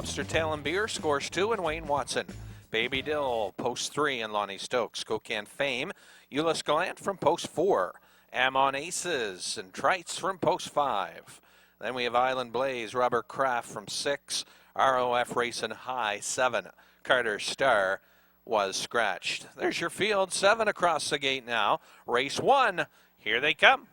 Lobster Tail and Beer scores 2, and Wayne Watson. Baby Dill, post 3, and Lonnie Stokes. Cocan Fame, Euless Gallant from post 4. Amon Aces and Trites from post 5. Then we have Island Blaze, Robert Kraft from 6. ROF Racing High, 7. Carter Star was scratched. There's your field, 7 across the gate now. Race 1, here they come.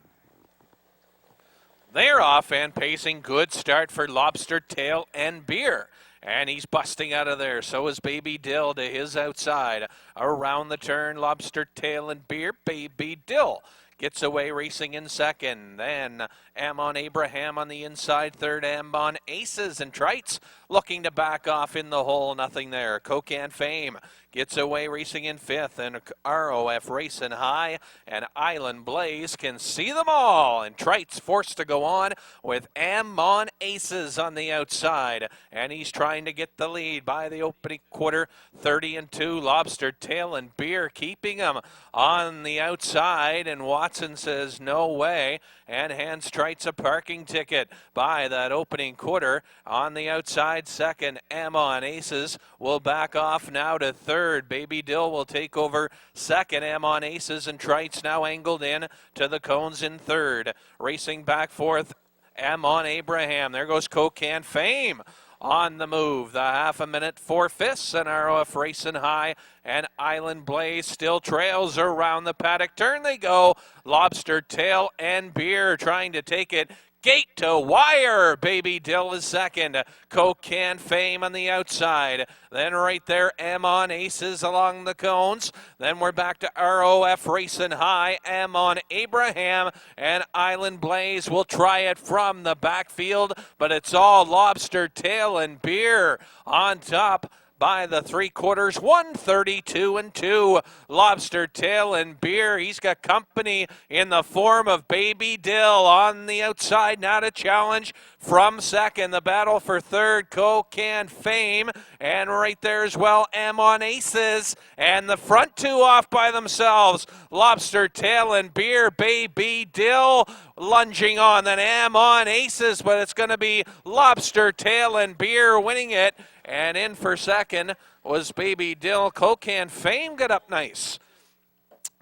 They're off and pacing. Good start for Lobster Tail and Beer. And he's busting out of there. So is Baby Dill to his outside. Around the turn, Lobster Tail and Beer. Baby Dill gets away, racing in second. Then Amon Abraham on the inside. Third, Amon Aces and Trites looking to back off in the hole. Nothing there. Cocan Fame gets away, racing in fifth. And ROF Racing High and Island Blaze can see them all. And Trites forced to go on with Amon Aces on the outside. And he's trying to get the lead by the opening quarter. 30-2. Lobster Tail and Beer keeping him on the outside. And Watson says no way and hands Trites a parking ticket by that opening quarter. On the outside, second, Amon Aces will back off now to third. Baby Dill will take over second. Amon Aces and Trites now angled in to the cones in third. Racing back fourth, Amon Abraham. There goes Cocan Fame on the move. The half a minute, 4/5, and ROF Racing High and Island Blaze still trails around the paddock. Turn they go. Lobster Tail and Beer trying to take it gate to wire. Baby Dill is second. Cocan Fame on the outside. Then right there, Amon Aces along the cones. Then we're back to ROF Racing High. Amon Abraham and Island Blaze will try it from the backfield, but it's all Lobster Tail and Beer on top by the 3/4, 132-2. Lobster Tail and Beer. He's got company in the form of Baby Dill on the outside. Now to challenge from second. The battle for third, Cocan Fame. And right there as well, Amon Aces. And the front two off by themselves. Lobster Tail and Beer. Baby Dill lunging on. Then Amon Aces, but it's going to be Lobster Tail and Beer winning it. And in for second was Baby Dill. Cocan Fame got up nice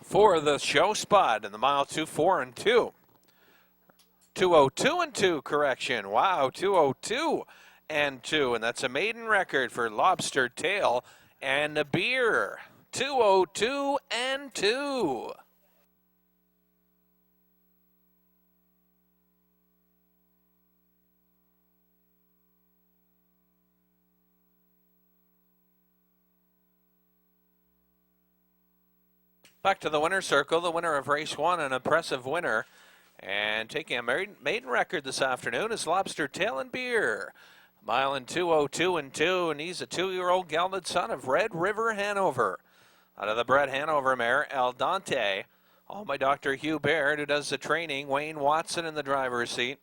for the show spot in the mile 2-4-2. 2:02-2, correction. Wow, 2:02-2. And that's a maiden record for Lobster Tail and the Beer. 2:02-2. Back to the winner's circle, the winner of race 1, an impressive winner. And taking a maiden record this afternoon is Lobster Tail and Beer. Mile in 2:02-2, and he's a 2-year-old gelded son of Red River Hanover. Out of the bred Hanover mare, El Dante. All by Dr. Hugh Baird, who does the training. Wayne Watson in the driver's seat.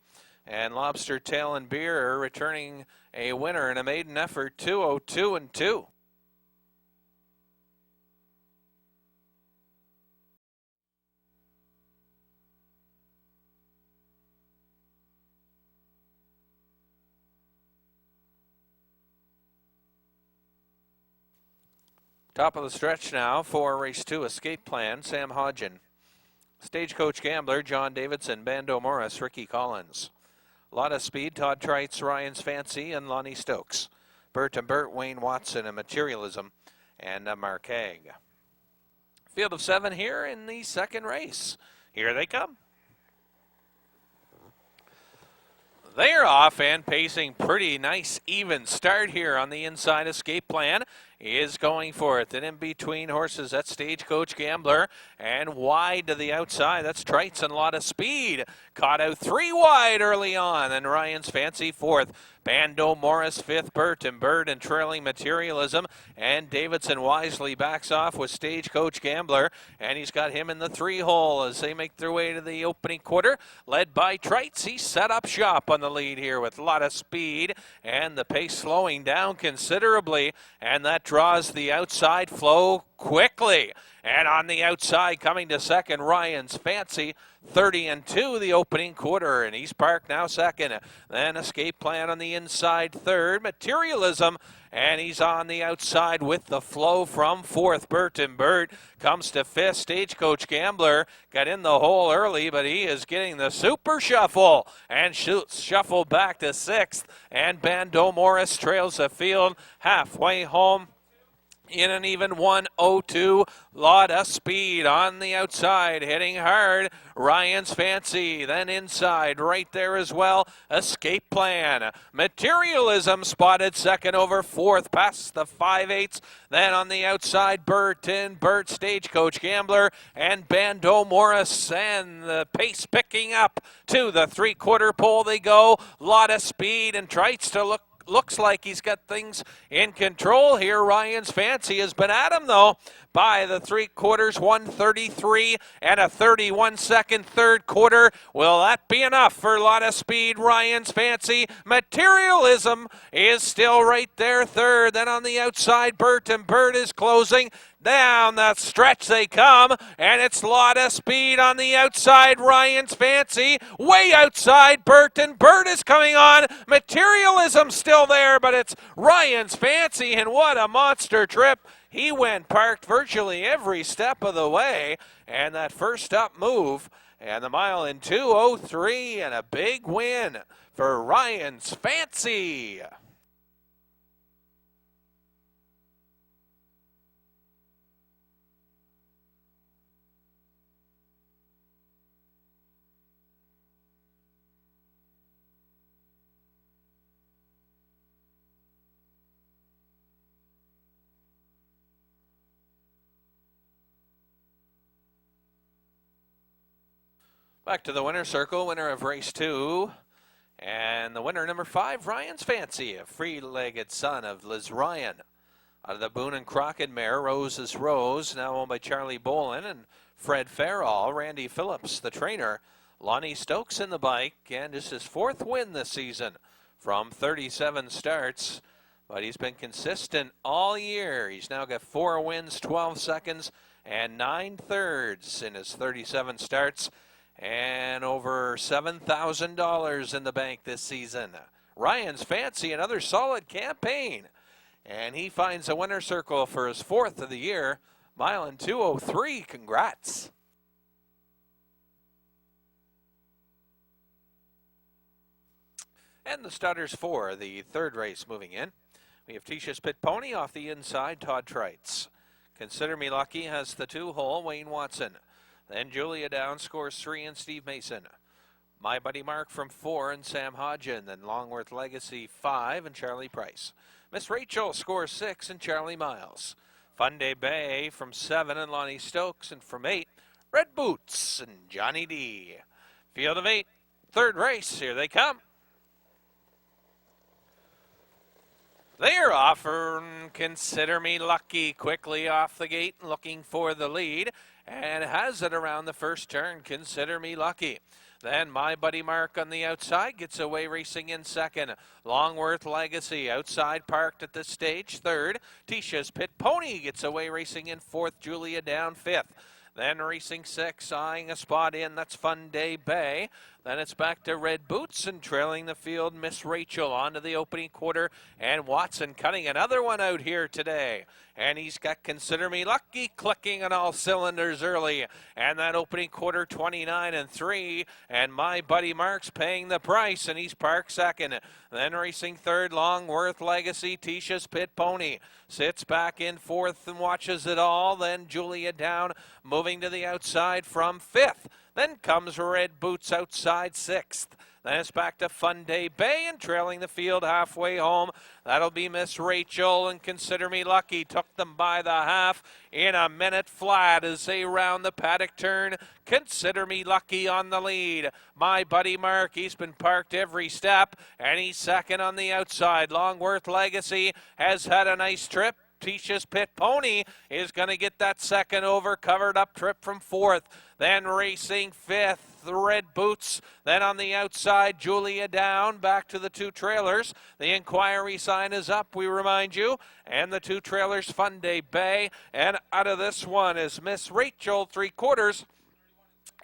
And Lobster Tail and Beer returning a winner in a maiden effort, 2:02-2. Top of the stretch now for race 2, Escape Plan, Sam Hodgen. Stagecoach Gambler, John Davidson, Bando Morris, Ricky Collins. A lot of speed, Todd Trites, Ryan's Fancy, and Lonnie Stokes. Bert and Bert, Wayne Watson, and Materialism, and Mark Haig. Field of 7 here in the second race. Here they come. They're off and pacing. Pretty nice even start here on the inside. Escape Plan is going for it. Then in between horses, that's Stagecoach Gambler. And wide to the outside, that's Trites and a lot of speed. Caught out 3 wide early on. And Ryan's Fancy fourth. Bando Morris fifth. Bert and Bird and trailing Materialism. And Davidson wisely backs off with Stagecoach Gambler. And he's got him in the 3-hole as they make their way to the opening quarter. Led by Trites. He set up shop on the lead here with a lot of speed. And the pace slowing down considerably. And that draws the outside flow quickly. And on the outside, coming to second, Ryan's Fancy. 30-2 the opening quarter, and East Park now second. Then Escape Plan on the inside third. Materialism, and he's on the outside with the flow from fourth. Burton Burt comes to fifth. Stagecoach Gambler got in the hole early, but he is getting the super shuffle and shoots shuffle back to sixth. And Bando Morris trails the field halfway home in an even 1:02. Lot of speed on the outside, hitting hard. Ryan's Fancy, then inside, right there as well. Escape Plan. Materialism spotted second over fourth, past the 5/8. Then on the outside, Burton Burt, Stagecoach Gambler, and Bando Morris. And the pace picking up to the three-quarter pole they go. Lot of speed, and tries to looks like he's got things in control here. Ryan's Fancy has been at him, though, by the three quarters. 1:33 and a 31-second third quarter. Will that be enough for a lot of speed? Ryan's Fancy. Materialism is still right there third. Then on the outside, Burton Burt is closing. Down the stretch they come, and it's a lot of speed on the outside. Ryan's Fancy, way outside. Burton Burt is coming on. Materialism still there, but it's Ryan's Fancy, and what a monster trip. He went parked virtually every step of the way, and that first up move, and the mile in 2:03, and a big win for Ryan's Fancy. Back to the winner's circle, winner of race 2. And the winner, number 5, Ryan's Fancy, a free-legged son of Liz Ryan. Out of the Boone and Crockett mare, Rose is Rose, now owned by Charlie Bolin and Fred Farrell. Randy Phillips, the trainer. Lonnie Stokes in the bike, and this is his 4th win this season from 37 starts. But he's been consistent all year. He's now got 4 wins, 12 seconds, and 9 thirds in his 37 starts. And over $7,000 in the bank this season. Ryan's Fancy, another solid campaign. And he finds a winner's circle for his 4th of the year. Mile in 2:03. Congrats. And the starters for the 3rd race moving in. We have Tisha's Pit Pony off the inside, Todd Trites. Consider Me Lucky has the 2-hole, Wayne Watson. Then Julia Down scores 3 and Steve Mason. My Buddy Mark from 4 and Sam Hodgen. Then Longworth Legacy 5 and Charlie Price. Miss Rachel scores 6 and Charlie Miles. Fun Day Bay from 7 and Lonnie Stokes. And from 8, Red Boots and Johnny D. Field of 8, 3rd race. Here they come. They're offering Consider Me Lucky quickly off the gate, looking for the lead. And has it around the first turn. Consider Me Lucky. Then My Buddy Mark on the outside gets away racing in second. Longworth Legacy outside parked at this stage. 3rd. Tisha's Pit Pony gets away racing in 4th. Julia Down 5th. Then racing 6, eyeing a spot in. That's Fun Day Bay. Then it's back to Red Boots and trailing the field, Miss Rachel onto the opening quarter. And Watson cutting another one out here today. And he's got Consider Me Lucky clicking on all cylinders early. And that opening quarter, 29 and 3. And My Buddy Mark's paying the price, and he's parked second. Then racing 3rd, Longworth Legacy, Tisha's Pit Pony. Sits back in 4th and watches it all. Then Julia Down moving to the outside from 5th. Then comes Red Boots outside 6th. Then it's back to Fun Day Bay and trailing the field halfway home. That'll be Miss Rachel, and Consider Me Lucky took them by the half in a minute flat as they round the paddock turn. Consider Me Lucky on the lead. My Buddy Mark, he's been parked every step, and he's second on the outside. Longworth Legacy has had a nice trip. Tisha's Pit Pony is going to get that second over, covered up trip from 4th. Then racing 5th. the red boots. Then on the outside, Julia down, back to the two trailers. The inquiry sign is up, we remind you. And the two trailers, Fun Day Bay. And out of this one is Miss Rachel, 3/4.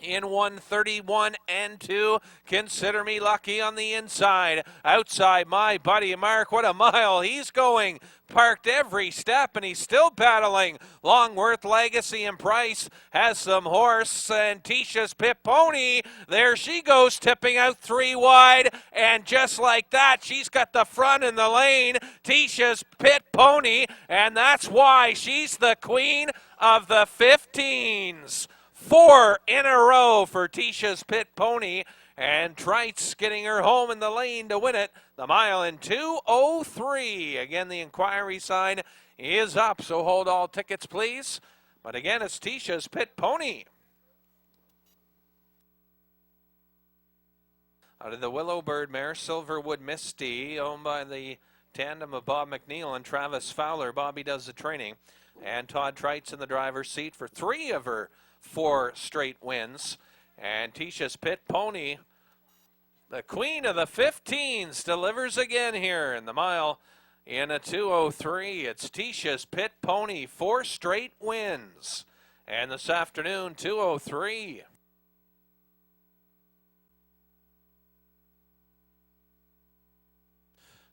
In 131 and 2. Consider me lucky on the inside. Outside, my buddy Mark. What a mile he's going. Parked every step, and he's still battling. Longworth, Legacy, and Price has some horse. And Tisha's Pit Pony. There she goes, tipping out 3 wide. And just like that, she's got the front in the lane. Tisha's Pit Pony. And that's why she's the queen of the 15s. 4 in a row for Tisha's Pit Pony, and Trites getting her home in the lane to win it. The mile in 2:03. Again, the inquiry sign is up, so hold all tickets, please. But again, it's Tisha's Pit Pony. Out of the Willowbird mare, Silverwood Misty, owned by the tandem of Bob McNeil and Travis Fowler. Bobby does the training. And Todd Trites in the driver's seat for 3 of her 4 straight wins. And Tisha's Pit Pony, the queen of the 15s, delivers again here in the mile in a 2:03. It's Tisha's Pit Pony, 4 straight wins. And this afternoon, 2:03.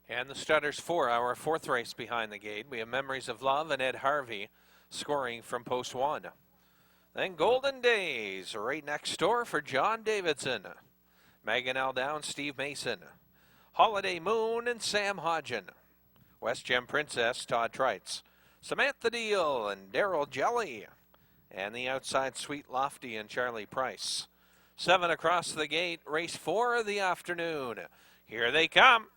And the Studders 4, our 4th race behind the gate. We have Memories of Love and Ed Harvey scoring from post 1. Then Golden Days, right next door for John Davidson. Megan L. Down, Steve Mason. Holiday Moon and Sam Hodgen. West Gem Princess, Todd Trites. Samantha Deal and Daryl Jelly. And the outside, Sweet Lofty and Charlie Price. 7 across the gate, race 4 of the afternoon. Here they come.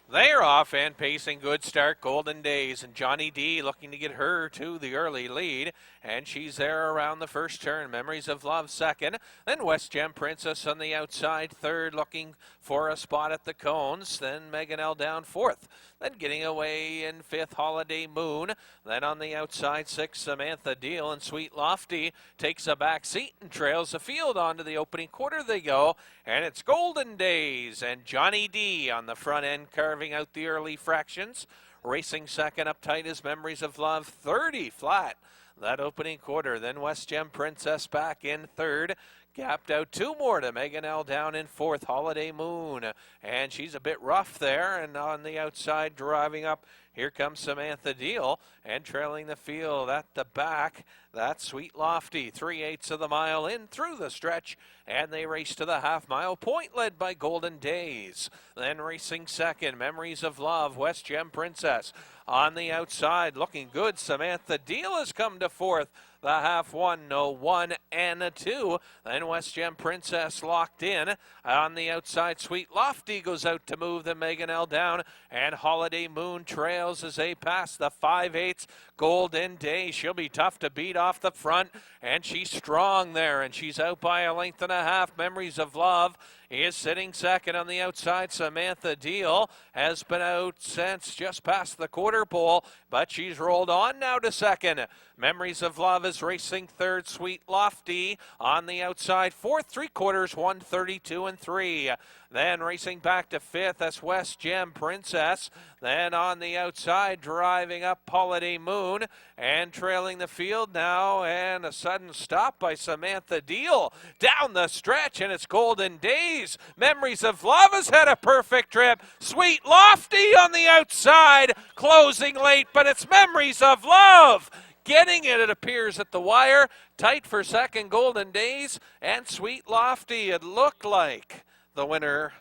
They're off and pacing. Good start, Golden Days, and Johnny D looking to get her to the early lead, and she's there around the first turn. Memories of Love second, then West Gem Princess on the outside third, looking for a spot at the cones. Then Megan L. Down 4th, then getting away in 5th, Holiday Moon. Then on the outside 6th, Samantha Deal, and Sweet Lofty takes a back seat and trails the field. Onto the opening quarter they go, and it's Golden Days and Johnny D on the front end, carving out the early fractions. Racing second up tight is Memories of Love, 30 flat that opening quarter. Then West Gem Princess back in third. Gapped out 2 more to Megan L. Down in 4th, Holiday Moon. And she's a bit rough there. And on the outside, driving up, here comes Samantha Deal. And trailing the field at the back, that's Sweet Lofty. 3/8 of the mile in through the stretch. And they race to the half-mile point, led by Golden Days. Then racing second, Memories of Love, West Gem Princess. On the outside, looking good, Samantha Deal has come to 4th. The half one, no 1 and a 2. Then West Gem Princess locked in. On the outside, Sweet Lofty goes out to move the Megan L. Down. And Holiday Moon trails as they pass the 5/8 Golden Day. She'll be tough to beat off the front. And she's strong there. And she's out by a length and a half. Memories of Love is sitting second on the outside. Samantha Deal has been out since just past the quarter pole, but she's rolled on now to second. Memories of Love is racing third. Sweet Lofty on the outside, 4th, 3/4, 132 and 3. Then racing back to 5th, that's West Gem Princess. Then on the outside, driving up Holiday Moon and trailing the field now. And a sudden stop by Samantha Deal down the stretch, and it's Golden Days. Memories of Love has had a perfect trip. Sweet Lofty on the outside, closing late, but it's Memories of Love getting it appears, at the wire. Tight for second, Golden Days, and Sweet Lofty, it looked like. The winner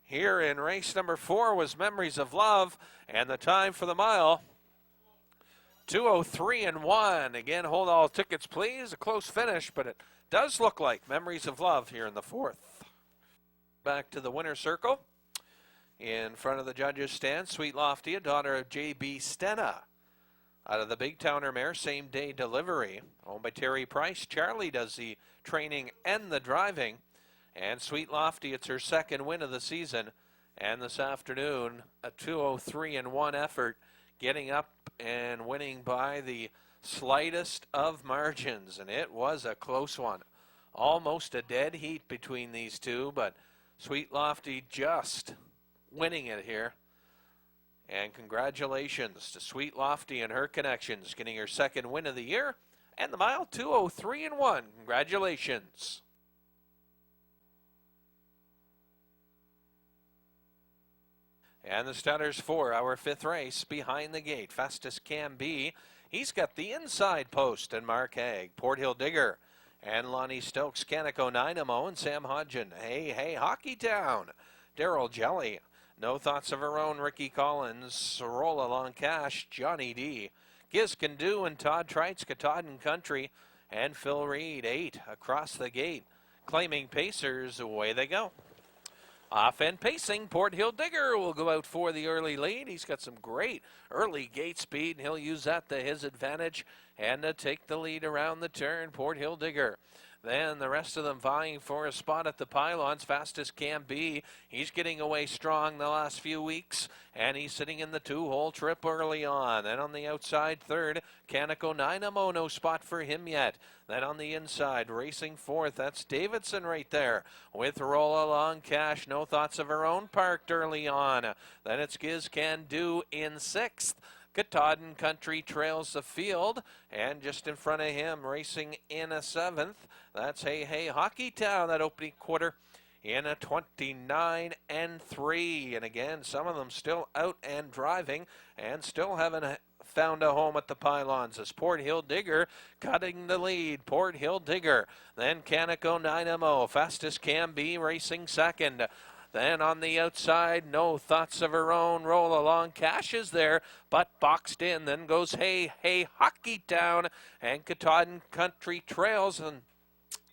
here in race number 4 was Memories of Love, and the time for the mile, 2:03 and 1. Again, hold all tickets, please. A close finish, but it does look like Memories of Love here in the 4th. Back to the winner's circle. In front of the judges stand, Sweet Lofty, a daughter of J.B. Stena. Out of the Big Towner mare, same day delivery, owned by Terry Price. Charlie does the training and the driving. And Sweet Lofty, it's her second win of the season. And this afternoon, a 2:03 and 1 effort, getting up and winning by the slightest of margins, and it was a close one. Almost a dead heat between these two, but Sweet Lofty just winning it here. And congratulations to Sweet Lofty and her connections, getting her second win of the year, and the mile 2:03.1. Congratulations. And the starters for our fifth race behind the gate. Fastest Can Be. He's got the inside post and Mark Haig, Port Hill Digger, and Lonnie Stokes, Canico Dynamo, and Sam Hodgen. Hey, hey, Hockey Town. Daryl Jelly. No Thoughts of Her Own, Ricky Collins. Roll Along Cash, Johnny D. Giz Can Do and Todd Trites, Katahdin Country, and Phil Reed. 8 across the gate. Claiming Pacers, away they go. Off and pacing, Port Hill Digger will go out for the early lead. He's got some great early gate speed, and he'll use that to his advantage and take the lead around the turn, Port Hill Digger. Then the rest of them vying for a spot at the pylons. Fastest Can Be. He's getting away strong the last few weeks, and he's sitting in the two-hole trip early on. Then on the outside third, Canico Dynamo, no spot for him yet. Then on the inside, racing fourth, that's Davidson right there with Roll Along Cash. No Thoughts of Her Own parked early on. Then it's Giz Can Do in sixth. Katahdin Country trails the field, and just in front of him, racing in a seventh, that's Hey Hey Hockey Town, that opening quarter in a 29-3. And again, some of them still out and driving and still haven't found a home at the pylons as Port Hill Digger cutting the lead. Port Hill Digger, then Canico Dynamo, Fastest Can Be racing second. Then on the outside, No Thoughts of Her Own, Roll Along Cash is there, but boxed in. Then goes Hey Hey Hockey Town, and Katahdin Country trails, and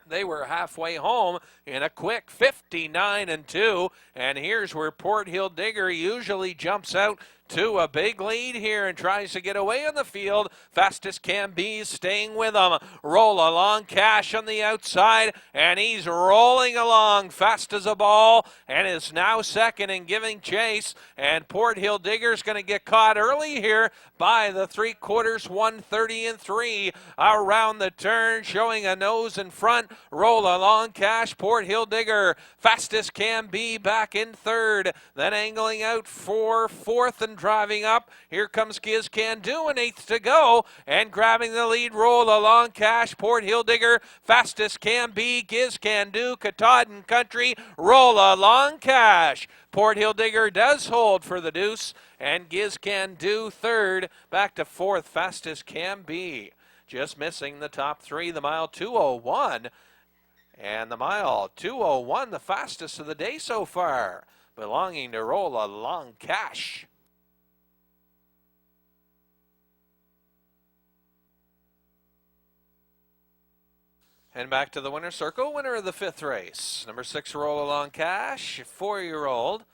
they were halfway home in a quick 59-2. And here's where Port Hill Digger usually jumps out to a big lead here and tries to get away on the field. Fastest Can Be staying with him. Roll Along Cash on the outside, and he's rolling along fast as a ball and is now second and giving chase. And Port Hill Digger's going to get caught early here by the 3/4, 1:30.3 around the turn, showing a nose in front. Roll Along Cash, Port Hill Digger. Fastest Can Be back in third, then angling out for fourth and driving up. Here comes Giz Can Do, an eighth to go, and grabbing the lead. Roll Along Cash, Port Hill Digger. Fastest Can Be, Giz Can Do, Katahdin Country. Roll Along Cash. Port Hill Digger does hold for the deuce, and Giz Can Do third, back to fourth. Fastest Can Be just missing the top three. The mile 2:01, and the mile 2:01, the fastest of the day so far, belonging to Roll Along Cash. And back to the winner's circle, winner of the fifth race. Number 6, Roll Along Cash, 4-year-old.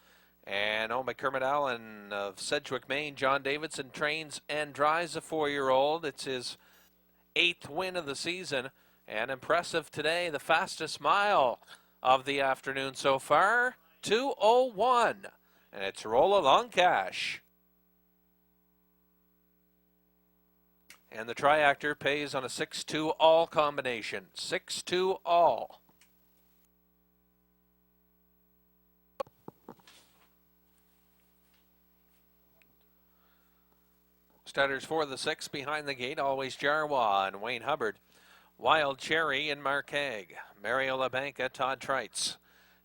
And McCormick Allen of Sedgwick, Maine. John Davidson trains and drives a 4-year-old. It's his 8th win of the season. And impressive today, the fastest mile of the afternoon so far, 2:01. And it's Roll Along Cash. And the triactor pays on a 6-2 all combination. 6-2 all. Starters for the 6 behind the gate, Always Jarwa and Wayne Hubbard. Wild Cherry and Mark Haig. Mario LaBanca, Todd Trites.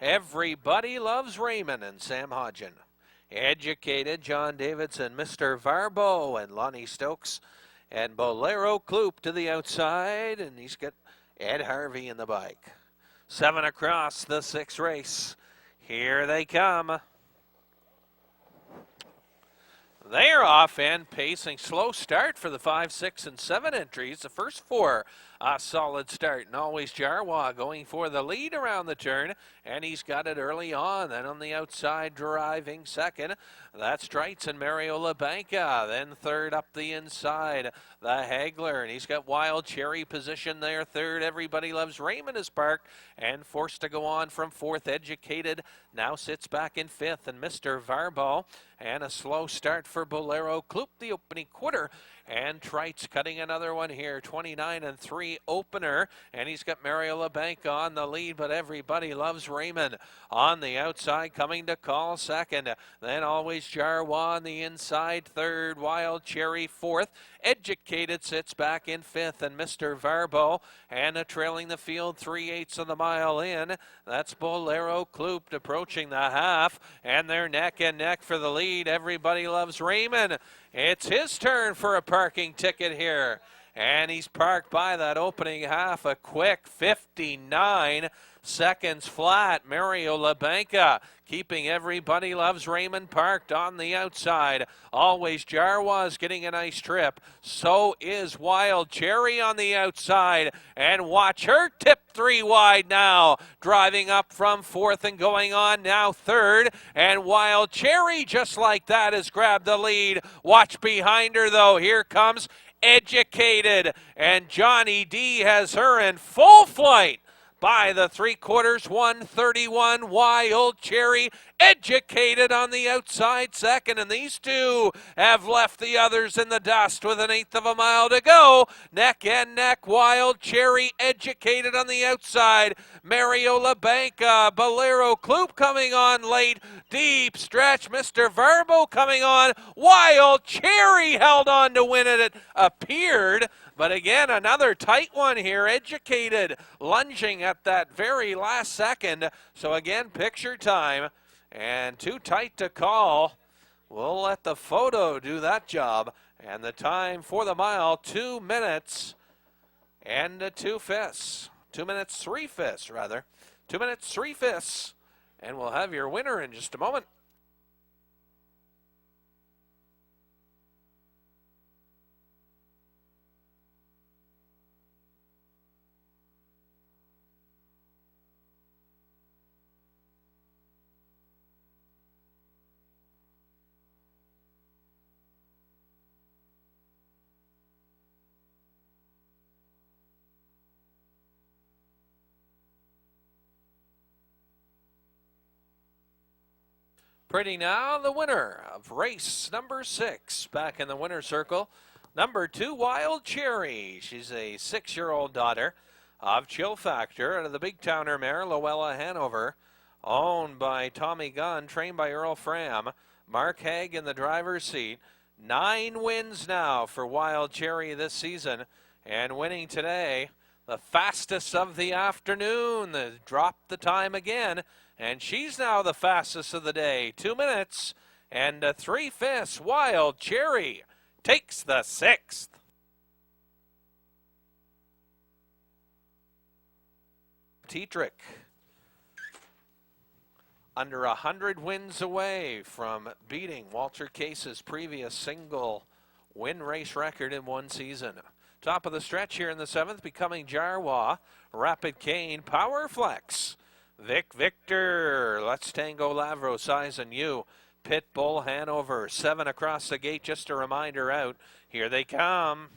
Everybody Loves Raymond and Sam Hodgen. Educated, John Davidson, Mr. Varbo and Lonnie Stokes. And Bolero Kloop to the outside, and he's got Ed Harvey in the bike. 7 across the 6th race. Here they come. They're off and pacing. Slow start for the 5, 6, and 7 entries. The first 4, a solid start. And Always Jarwa going for the lead around the turn, and he's got it early on. Then on the outside, driving second, that's Strites and Mario LaBanca. Then third up the inside, the Hagler, and he's got Wild Cherry position there. Third, Everybody Loves Raymond is parked and forced to go on from fourth. Educated now sits back in fifth, and Mr. Varbo. And a slow start for Bolero Kloop, the opening quarter And Treitz cutting another one here, 29-3 opener. And he's got Mario LeBanc on the lead, but everybody loves Raymond on the outside, coming to call second. Then Always Jarwa on the inside, third. Wild Cherry fourth. Educated sits back in fifth, and Mr. Varbo and trailing the field 3/8 of the mile in. That's Bolero Kloop approaching the half, and they're neck and neck for the lead. Everybody loves Raymond. It's his turn for a parking ticket here, and he's parked by that opening half, a quick 59 seconds flat. Mario LeBanca keeping Everybody Loves Raymond parked on the outside. Always Jarwa's getting a nice trip. So is Wild Cherry on the outside. And watch her tip 3 wide now. Driving up from fourth and going on now third. And Wild Cherry just like that has grabbed the lead. Watch behind her though. Here comes Educated. And Johnny D has her in full flight. By the 3/4, 1:31, Wild Cherry Educated on the outside second, and these two have left the others in the dust with 1/8 of a mile to go. Neck and neck, Wild Cherry Educated on the outside. Mario LeBanca, Bolero Kloop coming on late. Deep stretch, Mr. Varbo coming on. Wild Cherry held on to win it, it appeared. But again, another tight one here. Educated lunging at that very last second. So again, picture time. And too tight to call. We'll let the photo do that job. And the time for the mile, 2 minutes and 2/5. 2 minutes, 3/5 rather. 2 minutes, 3/5. And we'll have your winner in just a moment. Pretty now, the winner of race number 6, back in the winner's circle. Number 2, Wild Cherry. She's a 6-year-old daughter of Chill Factor out of the big towner mare, Luella Hanover, owned by Tommy Gunn, trained by Earl Fram. Mark Haig in the driver's seat. 9 wins now for Wild Cherry this season, and winning today, the fastest of the afternoon. They dropped the time again. And she's now the fastest of the day. 2 minutes and 3/5. Wild Cherry takes the 6th. Tetrick under 100 wins away from beating Walter Case's previous single win race record in one season. Top of the stretch here in the 7th, becoming Jarwa, Rapid Cane, Power Flex. Vic Victor, Let's Tango Lavro, Size and You, Pitbull Hanover, 7 across the gate, just a reminder out. Here they come.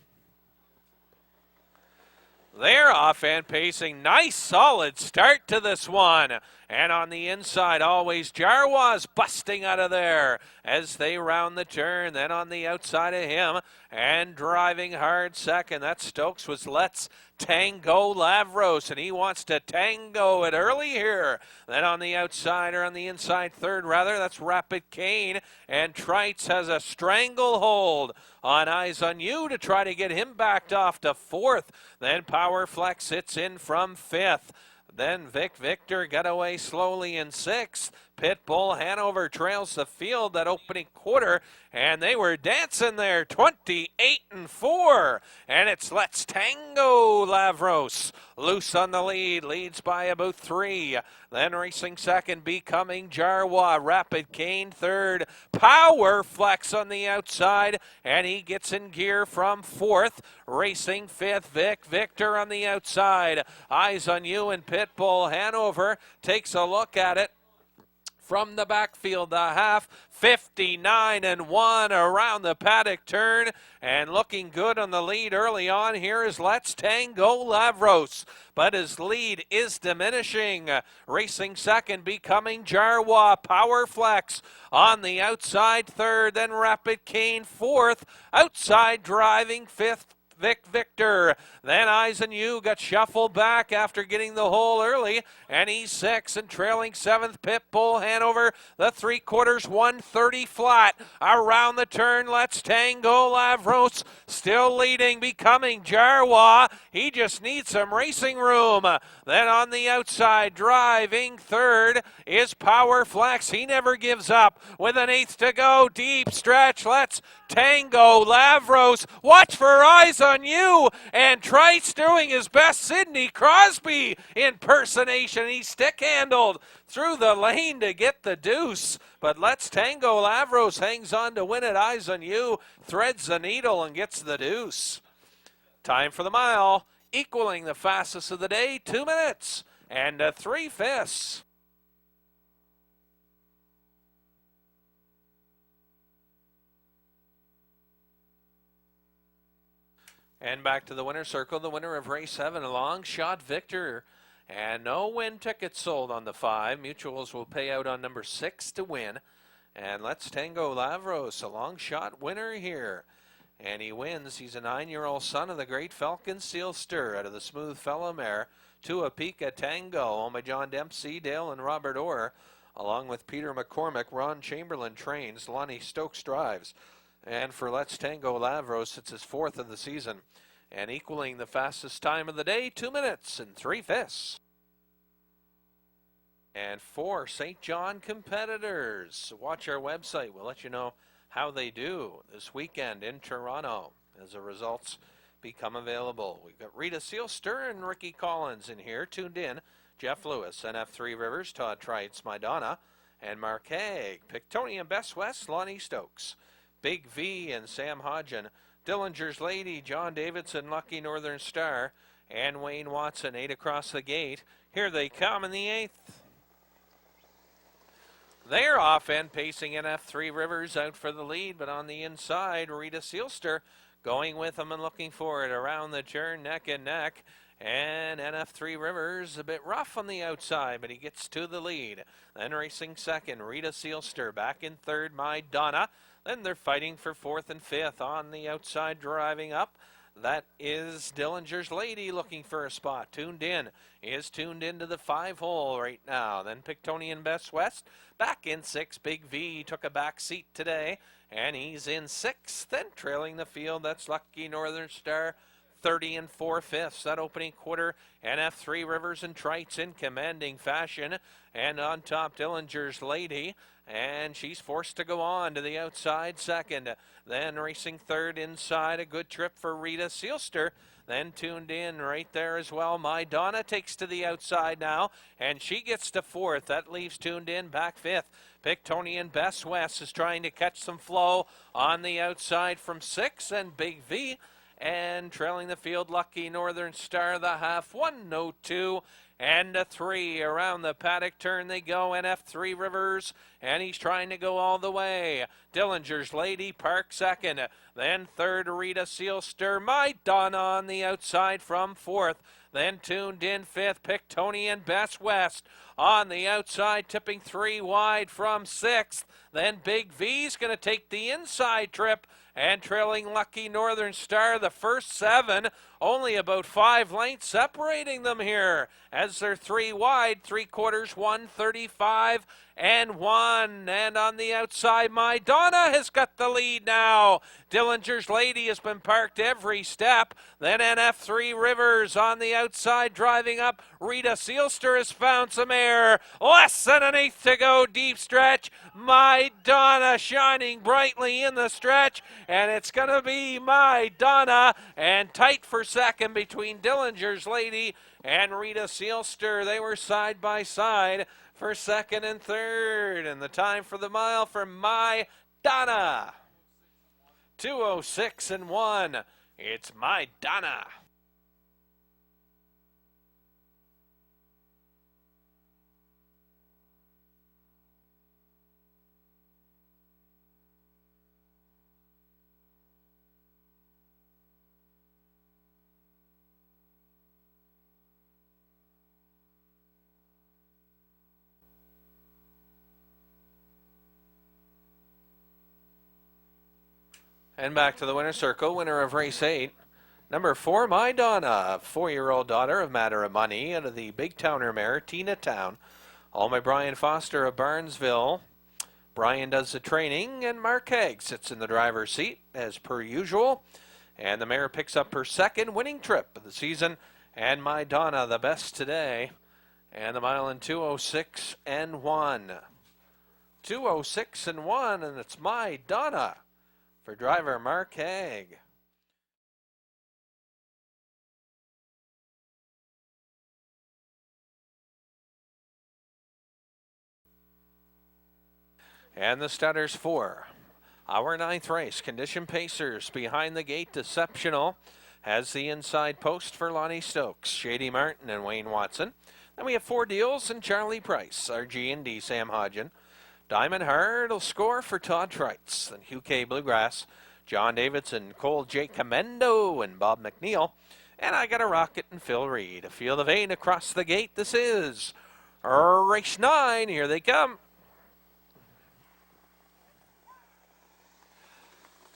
They're off and pacing. Nice solid start to this one. And on the inside, Always Jarwa's busting out of there as they round the turn. Then on the outside of him and driving hard second. That Stokes was Let's Tango Lavros, and he wants to tango it early here. Then on the outside, or on the inside third rather, that's Rapid Cane. And Treitz has a stranglehold on Eyes on You to try to get him backed off to 4th. Then Power Flex sits in from 5th. Then Vic Victor got away slowly in 6th. Pitbull Hanover trails the field that opening quarter, and they were dancing there, 28-4. And it's Let's Tango Lavros. Loose on the lead, leads by about 3. Then racing second, becoming Jarwa. Rapid Cane third. Power Flex on the outside, and he gets in gear from 4th. Racing 5th, Vic Victor on the outside. Eyes on You and Pitbull Hanover takes a look at it from the backfield, the half, 59-1 around the paddock turn, and looking good on the lead early on. Here is Let's Tango Lavros, but his lead is diminishing. Racing second, becoming Jarwa. Power Flex on the outside third, then Rapid Cane fourth, outside driving fifth, Victor. Then Eyes on You got shuffled back after getting the hole early, and he's sixth, and trailing seventh, Pitbull Hanover, the 3/4, 130 flat. Around the turn, Let's Tango Lavros still leading, becoming Jarwa. He just needs some racing room. Then on the outside, driving third is Power Flex. He never gives up with an eighth to go. Deep stretch, Let's Tango Lavros. Watch for Eyes on You, and Trice doing his best Sidney Crosby impersonation. He's stick-handled through the lane to get the deuce, but Let's Tango Lavros hangs on to win it. Eyes on You threads the needle and gets the deuce. Time for the mile, equaling the fastest of the day, 2 minutes and 3/5. And back to the winner's circle, the winner of race 7, a long shot Victor. And no win tickets sold on the 5. Mutuals will pay out on number 6 to win. And Let's Tango Lavros, a long shot winner here. And he wins. He's a 9-year-old son of the great Falcon Seal Stir out of the Smooth Fellow mare, Tuapika Tango, owned by John Dempsey, Dale, and Robert Orr, along with Peter McCormick. Ron Chamberlain trains, Lonnie Stokes drives. And for Let's Tango Lavros, it's his 4th of the season, and equaling the fastest time of the day, 2 minutes and 3/5. And 4 St. John competitors. Watch our website. We'll let you know how they do this weekend in Toronto as the results become available. We've got Rita Sealster and Ricky Collins in here, tuned in. Jeff Lewis, NF3 Rivers, Todd Trites, My Donna, and Mark Haig. Pictonian Best West, Lonnie Stokes. Big V and Sam Hodgen, Dillinger's Lady, John Davidson, Lucky Northern Star, and Wayne Watson, 8 across the gate. Here they come in the 8th. They're off and pacing NF3 Rivers out for the lead, but on the inside, Rita Sealster going with them and looking for it around the turn, neck and neck. And NF3 Rivers a bit rough on the outside, but he gets to the lead. Then racing second, Rita Sealster. Back in third, My Donna. Then they're fighting for 4th and 5th on the outside, driving up. That is Dillinger's Lady looking for a spot. Tuned in. He is tuned into the 5 hole right now. Then Pictonian Best West. Back in 6, Big V took a back seat today, and he's in 6th. Then trailing the field, that's Lucky Northern Star. 30 and 4/5. That opening quarter, NF3 Rivers and Trites in commanding fashion. And on top, Dillinger's Lady. And she's forced to go on to the outside second. Then racing third inside, a good trip for Rita Sealster. Then tuned in right there as well. My Donna takes to the outside now, and she gets to 4th. That leaves tuned in back 5th. Pictonian Best West is trying to catch some flow on the outside from 6, and Big V. And trailing the field, Lucky Northern Star, the half, 102 and a 3. Around the paddock turn they go, NF3 Rivers, and he's trying to go all the way. Dillinger's Lady, Park second. Then third, Rita Sealster. My Donna on the outside from 4th. Then tuned in 5th, Pictonian Best West. On the outside, tipping 3 wide from 6th. Then Big V's going to take the inside trip. And trailing Lucky Northern Star, the first 7, only about 5 lengths separating them here as they're 3 wide, 3/4, 135 and 1. And on the outside, My Donna has got the lead now. Dillinger's Lady has been parked every step. Then NF3 Rivers on the outside driving up. Rita Sealster has found some air. Less than an eighth to go, deep stretch. My Donna shining brightly in the stretch. And it's going to be My Donna, and tight for second between Dillinger's Lady and Rita Sealster. They were side by side for second and third. And the time for the mile for My Donna, 2:06 and 1. It's My Donna. And back to the winner's circle, winner of race 8. Number 4, My Donna, 4-year-old daughter of Matter of Money, out of the Big Towner mare, Tina Town. All my Brian Foster of Barnesville. Brian does the training, and Mark Haig sits in the driver's seat, as per usual. And the mare picks up her second winning trip of the season. And My Donna, the best today. And the mile in 2:06 and 1. 2:06 and 1, and it's My Donna for driver Mark Haig. And the starters for our 9th race. Condition Pacers behind the gate. Deceptional has the inside post for Lonnie Stokes, Shady Martin, and Wayne Watson. Then we have 4 Deals and Charlie Price, RG&D Sam Hodgen. Diamond Hard will score for Todd Trites. Then Hugh K. Bluegrass, John Davidson, Cole J. Comendo, and Bob McNeil. And I Got a Rocket and Phil Reed. A Feel the Vein across the gate. This is race 9. Here they come.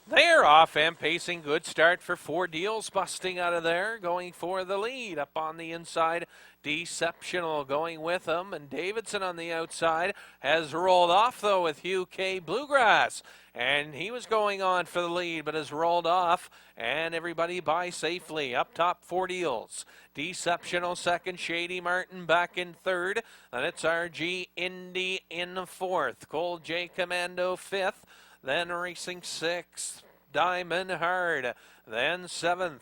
They're off and pacing. Good start for 4 Deals, busting out of there, going for the lead. Up on the inside, Deceptional going with them, and Davidson on the outside has rolled off, though, with Hugh K. Bluegrass. And he was going on for the lead, but has rolled off, and everybody by safely. Up top, 4 Deals. Deceptional second, Shady Martin back in third, and it's RG Indy in 4th. Cole J. Commando 5th. Then racing 6th, Diamond Hard. Then 7th,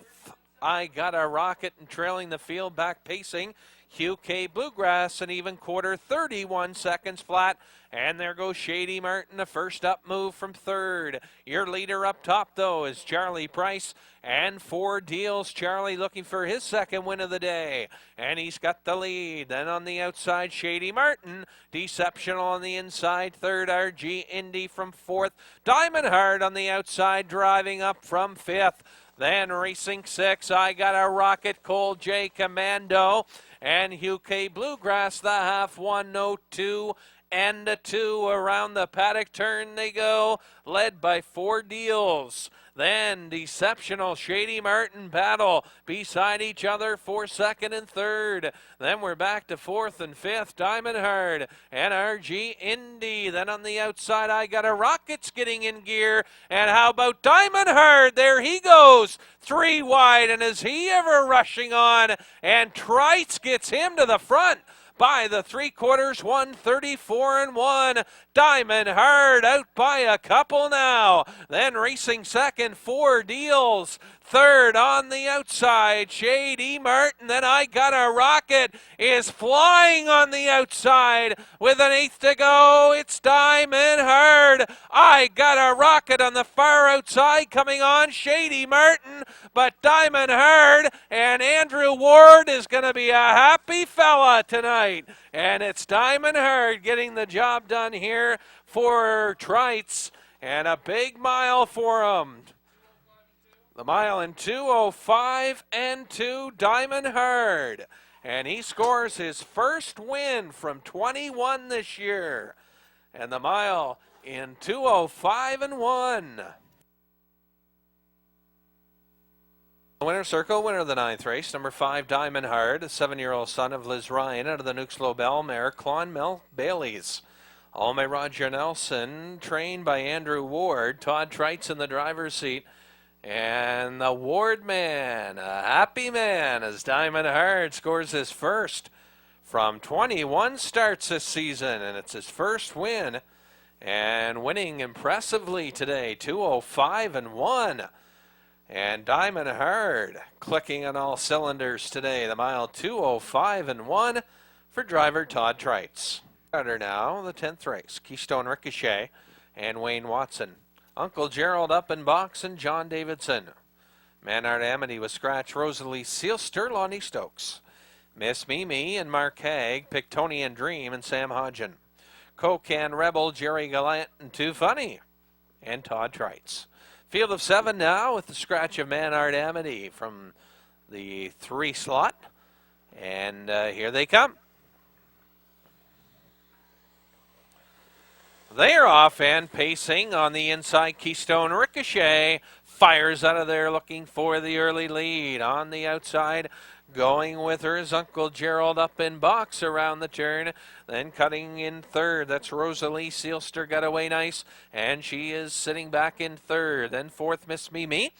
I Got a Rocket, and trailing the field back pacing, Hugh K. Bluegrass, and even quarter 31 seconds flat. And there goes Shady Martin, a first up move from 3rd. Your leader up top, though, is Charlie Price. And 4 Deals. Charlie looking for his second win of the day. And he's got the lead. Then on the outside, Shady Martin. Deceptional on the inside. 3rd, RG Indy from 4th. Diamond Hard on the outside, driving up from 5th. Then racing 6, I Got a Rocket, Cole J. Commando. And Hugh K. Bluegrass, the half 1:02 and a 2. Around the paddock turn they go, led by 4 Deals. Then Deceptional, Shady Martin battle beside each other for 2nd and 3rd. Then we're back to 4th and 5th, Diamond Hard and RG Indy. Then on the outside, I Got a Rocket's getting in gear. And how about Diamond Hard? There he goes, 3 wide, and is he ever rushing on? And Trites gets him to the front by the 3/4, 1:34 and 1. Diamond Hard out by a couple now. Then racing second, 4 Deals. 3rd on the outside, Shady Martin. Then I Got a Rocket is flying on the outside with an 1/8 to go. It's Diamond Hard. I Got a Rocket on the far outside coming on Shady Martin. But Diamond Hard and Andrew Ward is going to be a happy fella tonight. And it's Diamond Hard getting the job done here for Trites. And a big mile for him. The mile in 2:05 and 2, Diamond Hard. And he scores his first win from 21 this year. And the mile in 2:05 and 1. The winner's circle, winner of the 9th race, number 5, Diamond Hard, a 7-year-old son of Liz Ryan out of the Nukes Bell mare, Clonmel Bailey's. Alme Roger Nelson, trained by Andrew Ward, Todd Trites in the driver's seat. And the Ward man, a happy man, as Diamond Hard scores his first from 21 starts this season, and it's his first win. And winning impressively today, 2:05 and 1. And Diamond Hard clicking on all cylinders today. The mile 2:05 and 1 for driver Todd Trites. Starter now, the 10th race, Keystone Ricochet and Wayne Watson. Uncle Gerald up in box and John Davidson. Manard Amity with scratch, Rosalie Sealster, Lonnie Stokes. Miss Mimi and Mark Haig, Pictonian Dream and Sam Hodgen. Cocan Rebel, Jerry Gallant and Too Funny and Todd Trites. Field of 7 now with the scratch of Manard Amity from the 3 slot. And here they come. They're off and pacing on the inside. Keystone Ricochet fires out of there looking for the early lead. On the outside, going with her is Uncle Gerald up in box around the turn. Then cutting in third, that's Rosalie Seelster, got away nice, and she is sitting back in third. Then fourth, Miss Mimi.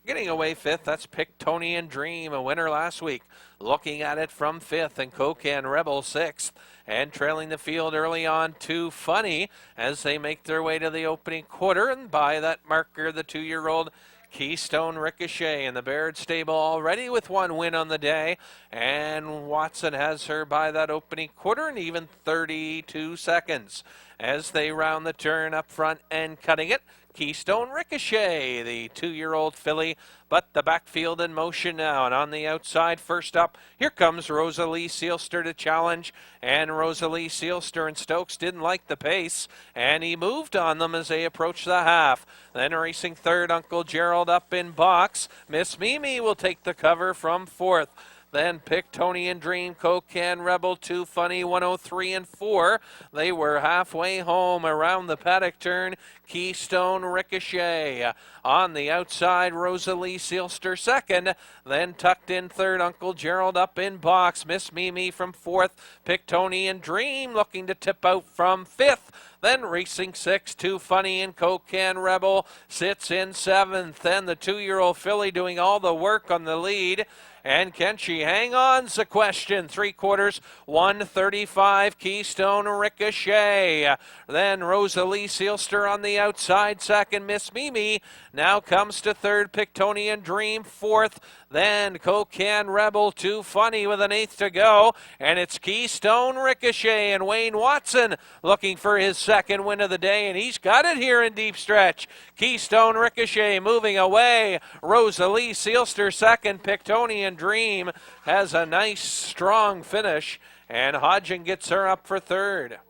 Getting away fifth, that's Pictonian Dream, a winner last week. Looking at it from fifth, and Kokan Rebel sixth. And trailing the field early on to Funny as they make their way to the opening quarter. And by that marker, the 2-year-old Keystone Ricochet in the Baird stable already with one win on the day. And Watson has her by that opening quarter and even 32 seconds. As they round the turn up front and cutting it, Keystone Ricochet, the 2-year-old filly, but the backfield in motion now. And on the outside, first up, here comes Rosalie Seelster to challenge. And Rosalie Seelster and Stokes didn't like the pace, and he moved on them as they approached the half. Then racing third, Uncle Gerald up in box. Miss Mimi will take the cover from fourth. Then Pictonian Dream, Kokan Rebel, 2 Funny, 103 and 4. They were halfway home around the paddock turn. Keystone Ricochet. On the outside, Rosalie Seelster second. Then tucked in third, Uncle Gerald up in box. Miss Mimi from fourth. Pictonian Dream looking to tip out from fifth. Then racing sixth, 2 Funny and Kokan Rebel sits in seventh. Then the 2-year-old filly doing all the work on the lead. And can she hang on's the question. 3/4, 135, Keystone Ricochet. Then Rosalie Seelster on the outside, second, Miss Mimi. Now comes to third, Pictonian Dream, fourth. Then Kokan Rebel, 2 Funny with an eighth to go. And it's Keystone Ricochet and Wayne Watson looking for his second win of the day. And he's got it here in deep stretch. Keystone Ricochet moving away. Rosalie Seelster second. Pictonian Dream has a nice strong finish. And Hodgin gets her up for third.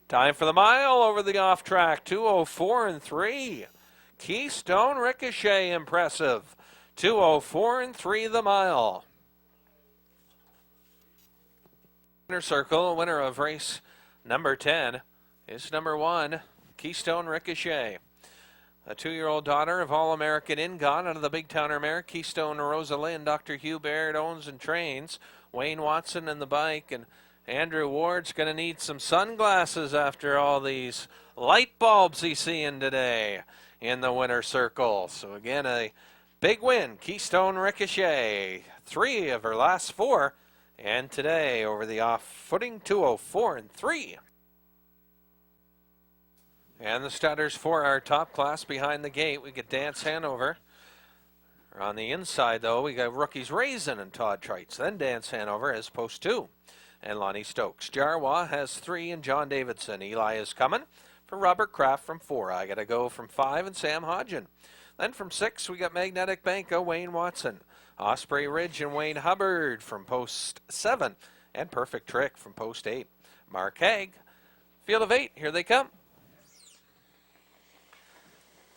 Time for the mile over the off track. 2:04 and 3. Keystone Ricochet impressive. 2:04 and 3 the mile. Winner circle, winner of race number 10 is number 1, Keystone Ricochet. A 2-year-old daughter of All-American Ingon out of the Big Towner mare, Keystone Rosalind. Dr. Hugh Baird owns and trains. Wayne Watson in the bike, and Andrew Ward's going to need some sunglasses after all these light bulbs he's seeing today in the winner circle. So again, a big win, Keystone Ricochet. 3 of her last 4, and today over the off footing, 2:04 and 3. And the starters for our top class behind the gate. We get Dance Hanover. On the inside, though, we got Rookies Raisin and Todd Trites. Then Dance Hanover has post 2. And Lonnie Stokes. Jarwa has 3 and John Davidson. Eli is coming for Robert Kraft from 4. I got to go from 5 and Sam Hodgin. Then from 6, we got Magnetic Banco, Wayne Watson. Osprey Ridge and Wayne Hubbard from post 7. And Perfect Trick from post 8. Mark Haig. Field of 8, here they come.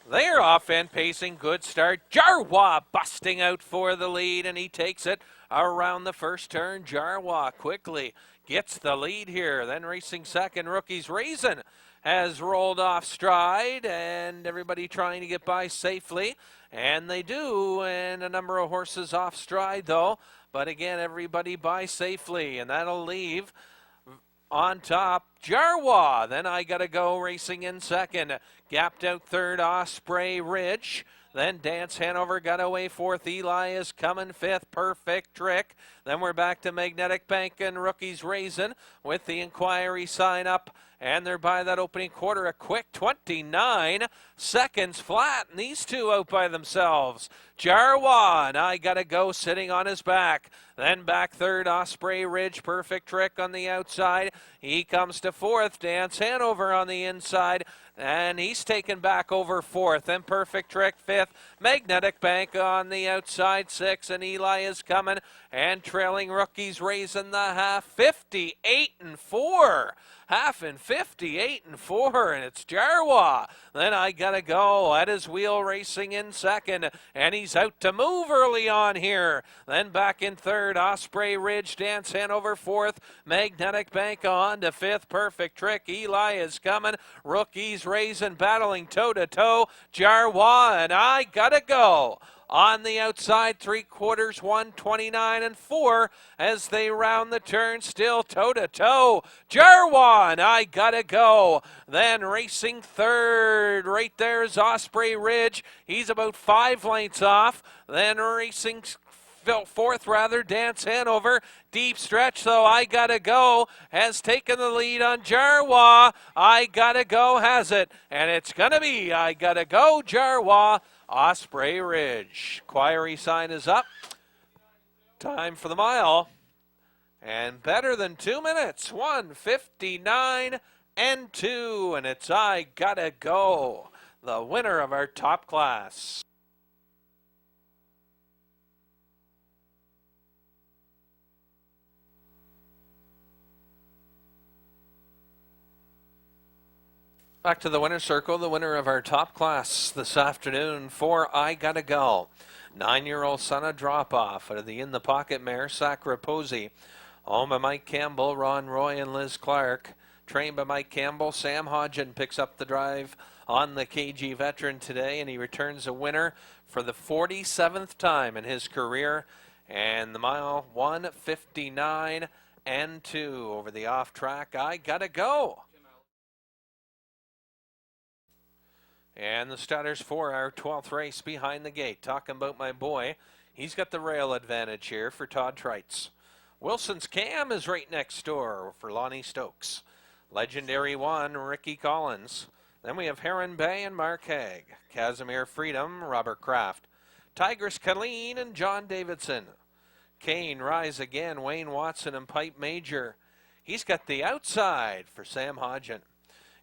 They're off and pacing. Good start. Jarwa busting out for the lead, and he takes it around the first turn. Jarwa quickly gets the lead here. Then racing second, Rookies Raisin has rolled off stride, and everybody trying to get by safely. And they do, and a number of horses off stride, though. But again, everybody by safely, and that'll leave on top, Jarwa. Then I Gotta Go racing in second. Gapped out third, Osprey Ridge. Then Dance Hanover got away fourth. Eli is coming fifth. Perfect Trick. Then we're back to Magnetic Bank and Rookies Raisin with the inquiry sign up. And they're by that opening quarter a quick 29 seconds flat. And these two out by themselves. Jarwa and I Gotta Go sitting on his back. Then back third, Osprey Ridge. Perfect Trick on the outside. He comes to fourth. Dance Hanover on the inside. And he's taken back over fourth. Then Perfect Trick fifth. Magnetic Bank on the outside 6. And Eli is coming. And trailing Rookies Raisin the half. 58 and 4. half in 58 and 4, and it's Jarwa. Then I Gotta Go at his wheel racing in second, and he's out to move early on here. Then back in third, Osprey Ridge, Dance Hanover fourth, Magnetic Bank on to fifth, Perfect Trick, Eli is coming, Rookies raising, battling toe-to-toe, Jarwa and I Gotta Go. On the outside, 3/4, 129 and 4 as they round the turn, still toe-to-toe. Jarwan, I Gotta Go. Then racing third, right there's Osprey Ridge. He's about 5 lengths off. Then racing fourth, Dance Hanover. Deep stretch, though, I Gotta Go has taken the lead on Jarwa. I Gotta Go has it, and it's going to be I Gotta Go, Jarwa, Osprey Ridge. Query sign is up. Time for the mile. And better than 2 minutes, 1:59 and 2, and it's I Gotta Go, the winner of our top class. Back to the winner's circle, the winner of our top class this afternoon for I Gotta Go. 9-year-old son of Drop Off out of the In the Pocket mare, Sacra Posey. Owned by Mike Campbell, Ron Roy, and Liz Clark. Trained by Mike Campbell, Sam Hodgen picks up the drive on the KG Veteran today, and he returns a winner for the 47th time in his career. And the mile, 1:59 and 2 over the off track. I Gotta Go. And the starters for our 12th race behind the gate. Talking about my boy, he's got the rail advantage here for Todd Trites. Wilson's Cam is right next door for Lonnie Stokes. Legendary One, Ricky Collins. Then we have Heron Bay and Mark Haig. Casimir Freedom, Robert Kraft. Tigress Colleen and John Davidson. Kane, Rise Again, Wayne Watson and Pipe Major. He's got the outside for Sam Hodgen.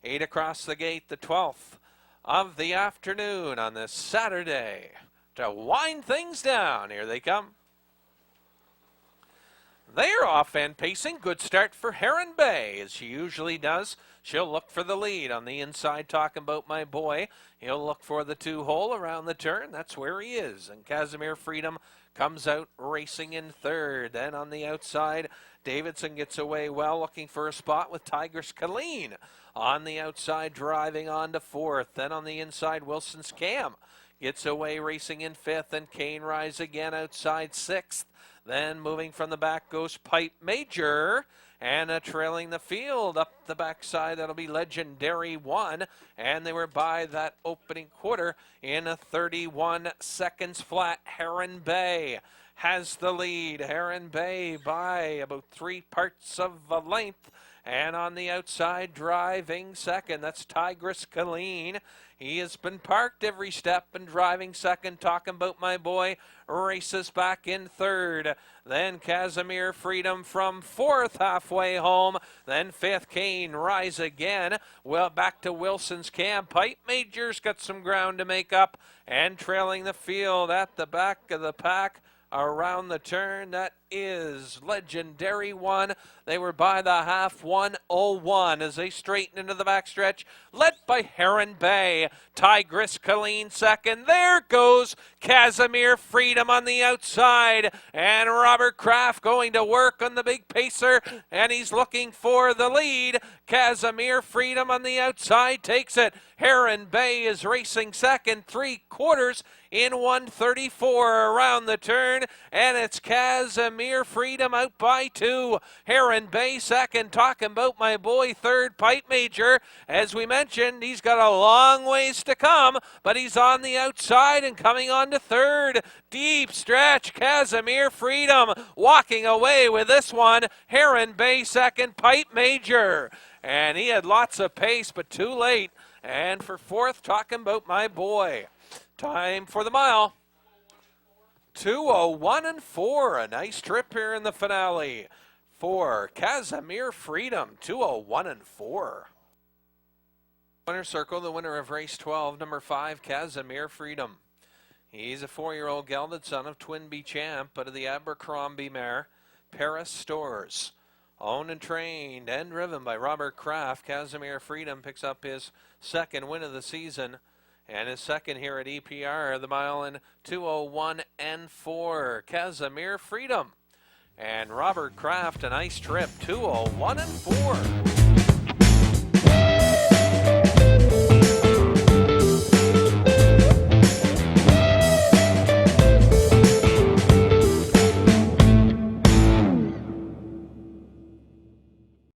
8 across the gate, the 12th of the afternoon on this Saturday. To wind things down, here they come. They're off and pacing. Good start for Heron Bay, as she usually does. She'll look for the lead on the inside. Talking about my boy, he'll look for the 2-hole around the turn. That's where he is. And Casimir Freedom comes out racing in third. Then on the outside, Davidson gets away well, looking for a spot with Tigress Colleen. On the outside, driving on to fourth. Then on the inside, Wilson's Cam gets away racing in fifth. And Kane Rise Again outside sixth. Then moving from the back goes Pipe Major. And trailing the field up the backside, that'll be Legendary One. And they were by that opening quarter in 31 seconds flat. Heron Bay has the lead. Heron Bay by about 3 parts of a length. And on the outside, driving second, that's Tigress Colleen. He has been parked every step and driving second. Talking about my boy, races back in third. Then Casimir Freedom from fourth, halfway home. Then fifth, Kane Rise Again. Well, back to Wilson's Cam. Pipe Major's got some ground to make up. And trailing the field at the back of the pack. Around the turn, that is Legendary One. They were by the half, 1:01 as they straighten into the backstretch, led by Heron Bay. Tigress Colleen second. There goes Casimir Freedom on the outside. And Robert Kraft going to work on the big pacer, and he's looking for the lead. Casimir Freedom on the outside takes it. Heron Bay is racing second, 3/4 in 1:34 around the turn, and it's Casimir Freedom out by 2. Heron Bay second. Talking about my boy third, Pipe Major. As we mentioned, he's got a long ways to come, but he's on the outside and coming on to third. Deep stretch, Casimir Freedom walking away with this one. Heron Bay second, Pipe Major. And he had lots of pace, but too late. And for fourth, talking about my boy. Time for the mile. 2:01 and 4. A nice trip here in the finale for Casimir Freedom. 2:01 and 4. Winner's circle, the winner of race 12, number 5, Casimir Freedom. He's a 4-year-old gelded son of Twin Bee Champ out of the Abercrombie mare, Paris Stores. Owned and trained and driven by Robert Kraft, Casimir Freedom picks up his second win of the season and his second here at EPR, the mile in 2:01 and 4. Casimir Freedom and Robert Kraft, a nice trip, 2:01 and 4.